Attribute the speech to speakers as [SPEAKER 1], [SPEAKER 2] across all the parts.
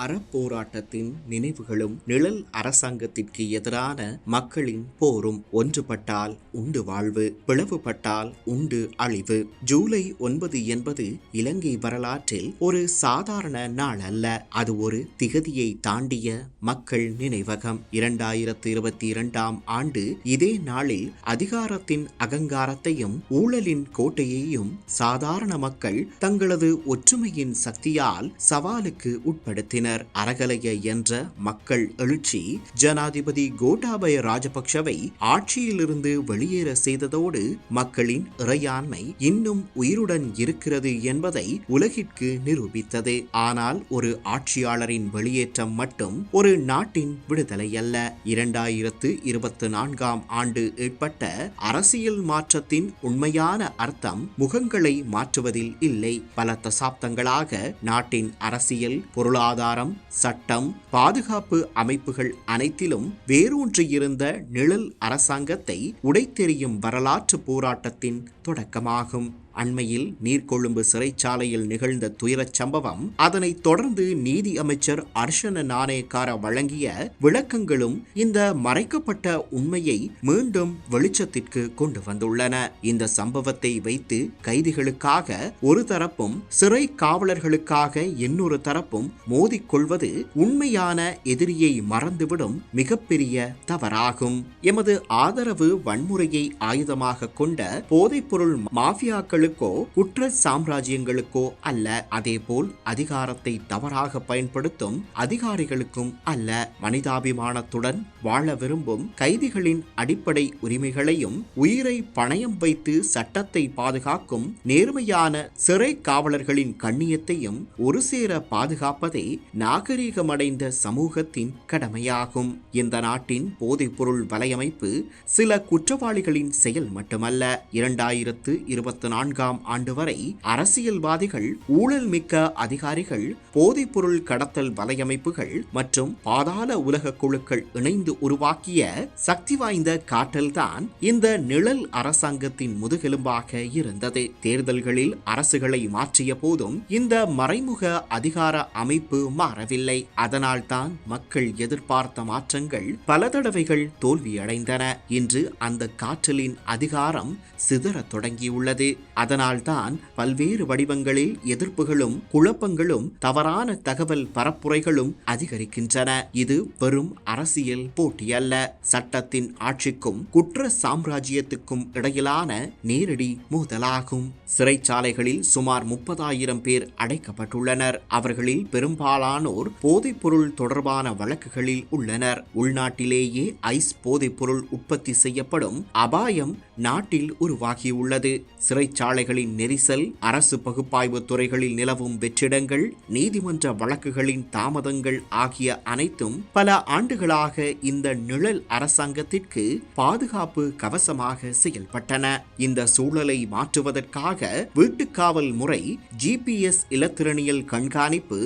[SPEAKER 1] அறப்போராட்டத்தின் நினைவுகளும் நிழல் அரசாங்கத்திற்கு எதிரான மக்களின் போரும். ஒன்றுபட்டால் உண்டு வாழ்வு, பிளவுபட்டால் உண்டு அழிவு. ஜூலை 9 என்பது இலங்கை வரலாற்றில் ஒரு சாதாரண நாள் அல்ல. அது ஒரு திகதியை தாண்டிய மக்கள் நினைவகம். 2022ஆம் ஆண்டு இதே நாளில் அதிகாரத்தின் அகங்காரத்தையும் ஊழலின் கோட்டையையும் சாதாரண மக்கள் தங்களது ஒற்றுமையின் சக்தியால் சவாலுக்கு உட்படுத்தினர். அறகலைய என்ற மக்கள் எழுச்சி ஜனாதிபதி கோட்டாபய ராஜபக்ஷவை ஆட்சியிலிருந்து வெளியேற செய்ததோடு மக்களின் இறையாண்மை இன்னும் உயிருடன் இருக்கிறது என்பதை உலகிற்கு நிரூபித்தது. ஆனால் ஒரு ஆட்சியாளரின் வெளியேற்றம் மட்டும் ஒரு நாட்டின் விடுதலை அல்ல. 2024ஆம் ஆண்டு ஏற்பட்ட அரசியல் மாற்றத்தின் உண்மையான அர்த்தம் முகங்களை மாற்றுவதில் இல்லை. பல தசாப்தங்களாக நாட்டின் அரசியல், பொருளாதாரம், சட்டம், பாதுகாப்பு அமைப்புகள் அனைத்திலும் வேரூன்றியிருந்த நிழல் அரசாங்கத்தை உடைத்தெறியும் வரலாற்று போராட்டத்தின் தொடக்கமாகும். அண்மையில் நீர்கொழும்பு சிறைச்சாலையில் நிகழ்ந்த துயரச் சம்பவம், அதனைத் தொடர்ந்து நீதி அமைச்சர் அர்ஷன நாணயக்கார வழங்கிய விளக்கங்களும் இந்த மறைக்கப்பட்ட உண்மையை மீண்டும் வெளிச்சத்திற்கு கொண்டு வந்துள்ளன. இந்த சம்பவத்தை வைத்து கைதிகளுக்காக ஒரு தரப்பும் சிறை காவலர்களுக்காக இன்னொரு தரப்பும் மோதிக்கொள்வது உண்மையான எதிரியை மறந்துவிடும் மிகப்பெரிய தவறாகும். எமது ஆதரவு வன்முறையை ஆயுதமாக கொண்ட போதைப்பொருள் மாஃபியாக்கள் குற்ற சாம்ராஜ்யங்களுக்கோ அல்ல. அதேபோல் அதிகாரத்தை தவறாக பயன்படுத்தும் அதிகாரிகளுக்கும் அல்ல. மனிதாபிமானத்துடன் வாழ விரும்பும் கைதிகளின் அடிப்படை உரிமைகளையும் உயிரை பணயம் வைத்து சட்டத்தை பாதுகாக்கும் நேர்மையான சிறை காவலர்களின் கண்ணியத்தையும் ஒரு சேர பாதுகாப்பதே நாகரீகமடைந்த சமூகத்தின் கடமையாகும். இந்த நாட்டின் போதைப்பொருள் வலையமைப்பு சில குற்றவாளிகளின் செயல் மட்டுமல்ல. 2024ஆம் ஆண்டு வரை அரசியல்வாதிகள், ஊழல் மிக்க அதிகாரிகள், போதைப்பொருள் கடத்தல் வலையமைப்புகள் மற்றும் பாதாள உலக குழுக்கள் இணைந்து உருவாக்கிய சக்தி வாய்ந்த காட்டல்தான் இந்த நிழல் அரசாங்கத்தின் முதுகெலும்பாக இருந்தது. தேர்தல்களில் அரசுகளை மாற்றிய போதும் இந்த மறைமுக அதிகார அமைப்பு மாறவில்லை. அதனால்தான் மக்கள் எதிர்பார்த்த மாற்றங்கள் பல தடவைகள் தோல்வியடைந்தன. இன்று அந்த காற்றலின் அதிகாரம் சிதற தொடங்கியுள்ளது. அதனால்தான் பல்வேறு வடிவங்களில் எதிர்ப்புகளும் குழப்பங்களும் தவறான தகவல் பரப்புரைகளும் அதிகரிக்கின்றன. இது வெறும் அரசியல் போட்டி அல்ல, சட்டத்தின் ஆட்சிக்கும் குற்ற சாம்ராஜ்யத்துக்கும் இடையிலான நேரடி மோதலாகும். சிறைச்சாலைகளில் சுமார் 30,000 பேர் அடைக்கப்பட்டுள்ளனர். அவர்களில் பெரும்பாலானோர் போதைப்பொருள் தொடர்பான வழக்குகளில் உள்ளனர். உள்நாட்டிலேயே ஐஸ் போதைப்பொருள் உற்பத்தி செய்யப்படும் அபாயம் நாட்டில் உருவாகியுள்ளது. சிறைச்சாலைகளின் நெரிசல், அரசு பகுப்பாய்வு துறைகளில் நிலவும் வெற்றிடங்கள், நீதிமன்ற வழக்குகளின் தாமதங்கள் ஆகிய அனைத்தும் பல ஆண்டுகளாக இந்த நிழல் அரசாங்கத்திற்கு பாதுகாப்பு கவசமாக செயல்பட்டன. இந்த சூழலை மாற்றுவதற்காக வீட்டுக்காவல் முறை, GPS இலத்திரனியல் கண்காணிப்பு,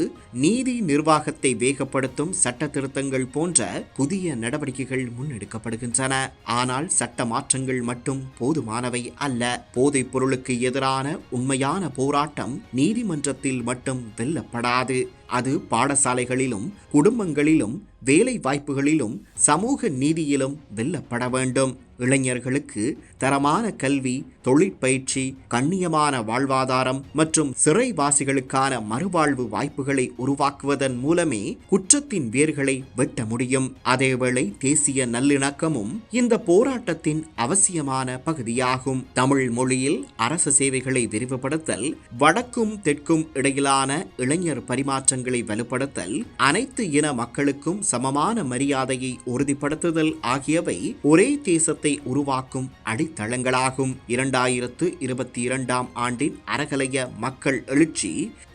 [SPEAKER 1] நீதி நிர்வாகத்தை வேகப்படுத்தும் சட்ட திருத்தங்கள் போன்ற புதிய நடவடிக்கைகள் முன்னெடுக்கப்படுகின்றன. ஆனால் சட்ட மாற்றங்கள் மட்டும் போதுமானவை அல்ல. போதைப் பொருளுக்கு எதிரான உண்மையான போராட்டம் நீதிமன்றத்தில் மட்டும் வெல்லப்படாது. அது பாடசாலைகளிலும், குடும்பங்களிலும், வேலை வாய்ப்புகளிலும், சமூக நீதியிலும் வெல்லப்பட வேண்டும். இளைஞர்களுக்கு தரமான கல்வி, தொழிற்பயிற்சி, கண்ணியமான வாழ்வாதாரம் மற்றும் சிறைவாசிகளுக்கான மறுவாழ்வு வாய்ப்புகளை உருவாக்குவதன் மூலமே குற்றத்தின் வேர்களை வெட்ட முடியும். அதேவேளை தேசிய நல்லிணக்கமும் இந்த போராட்டத்தின் அவசியமான பகுதியாகும். தமிழ் மொழியில் அரசு சேவைகளை விரிவுபடுத்தல், வடக்கும் தெற்கும் இடையிலான இளைஞர் பரிமாற்றங்களை வலுப்படுத்தல், அனைத்து இன மக்களுக்கும் சமமான மரியாதையை உறுதிப்படுத்துதல் ஆகியவை ஒரே தேசத்தை உருவாக்கும் அடித்தளங்களாகும். 2022ஆம் ஆண்டின் அறகலைய மக்கள் எழுச்சி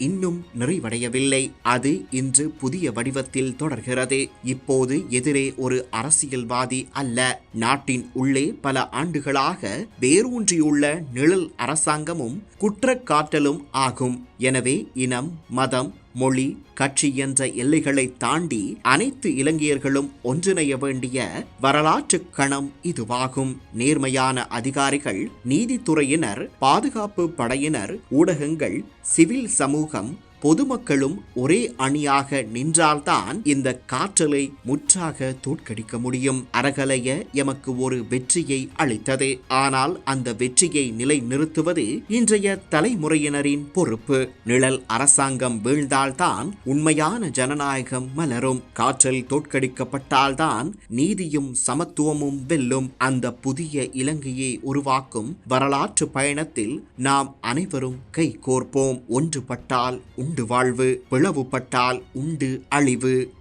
[SPEAKER 1] இன்னும் நிறைவடையவில்லை. அது இன்று புதிய வடிவத்தில் தொடர்கிறது. இப்போது எதிரே ஒரு அரசியல்வாதி அல்ல, நாட்டின் உள்ளே பல ஆண்டுகளாக வேரூன்றியுள்ள நிழல் அரசாங்கமும் குற்றக்காட்டலும் ஆகும். எனவே இனம், மதம், மொழி, கட்சி என்ற எல்லைகளை தாண்டி அனைத்து இலங்கையர்களும் ஒன்றிணைய வேண்டிய வரலாற்று கணம் இதுவாகும். நேர்மையான அதிகாரிகள், நீதித்துறையினர், பாதுகாப்பு படையினர், ஊடகங்கள், சிவில் சமூகம், பொதுமக்களும் ஒரே அணியாக நின்றால்தான் இந்த காற்றலை முற்றாக தோற்கடிக்க முடியும். அறகலைய எமக்கு ஒரு வெற்றியை அளித்தது. ஆனால் அந்த வெற்றியை நிலைநிறுத்துவது இன்றைய தலைமுறையினரின் பொறுப்பு. நிழல் அரசாங்கம் வீழ்ந்தால்தான் உண்மையான ஜனநாயகம் மலரும். காற்றல் தோற்கடிக்கப்பட்டால்தான் நீதியும் சமத்துவமும் வெல்லும். அந்த புதிய இலங்கையை உருவாக்கும் வரலாற்று பயணத்தில் நாம் அனைவரும் கை கோர்ப்போம். ஒன்றுபட்டால் உண்டு வாழ்வு, பிளவுபட்டால் உண்டு அழிவு.